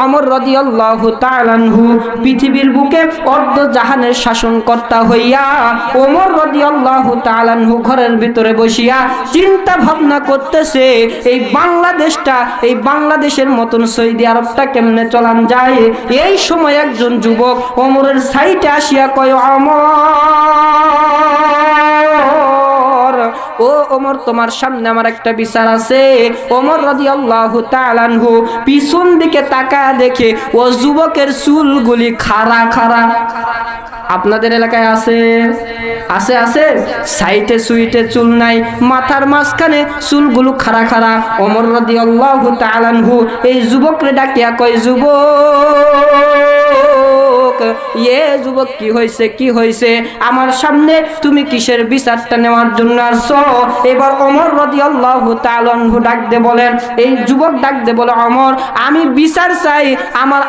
ওমর রাদিয়াল্লাহু তাআলা আনহু পৃথিবীর বুকে অর্ধ জাহানের শাসনকর্তা হইয়া ওমর রাদিয়াল্লাহু তাআলা আনহু ঘরের ভিতরে বসিয়া চিন্তা ভাবনা করতেছে এই বাংলাদেশটা, এই বাংলাদেশের মতন সৌদি আরবটা কেমনে চলান যায়। এই সময় একজন যুবক ওমরের সাইডে আসিয়া কয়, ওমর, ও ওমর, তোমার সামনে আমার একটা বিচার আছে। ওমর রাদিয়াল্লাহু তাআলা আনহু পিছন দিকে তাকায় দেখে ও যুবকের চুলগুলি খাড়া খাড়া। আপনাদের এলাকায় আছে? আছে আছে, সাইটে সুইটে চুল নাই, মাথার মাঝখানে চুলগুলো খাড়া খাড়া। ওমর রাদিয়াল্লাহু তাআলা আনহু এই যুবকরে ডাকিয়া কয়, যুবক, যুবক, কি হয়েছে, কি হয়েছে? আমার সামনে তুমি কিসের বিচারটা নেওয়ার জন্য আসছো? এবার ওমর রাদিয়াল্লাহু তাআলা আনহু ডাক দে বলেন, এই যুবক ডাক দে বলে, ওমর, আমি বিচার চাই আমার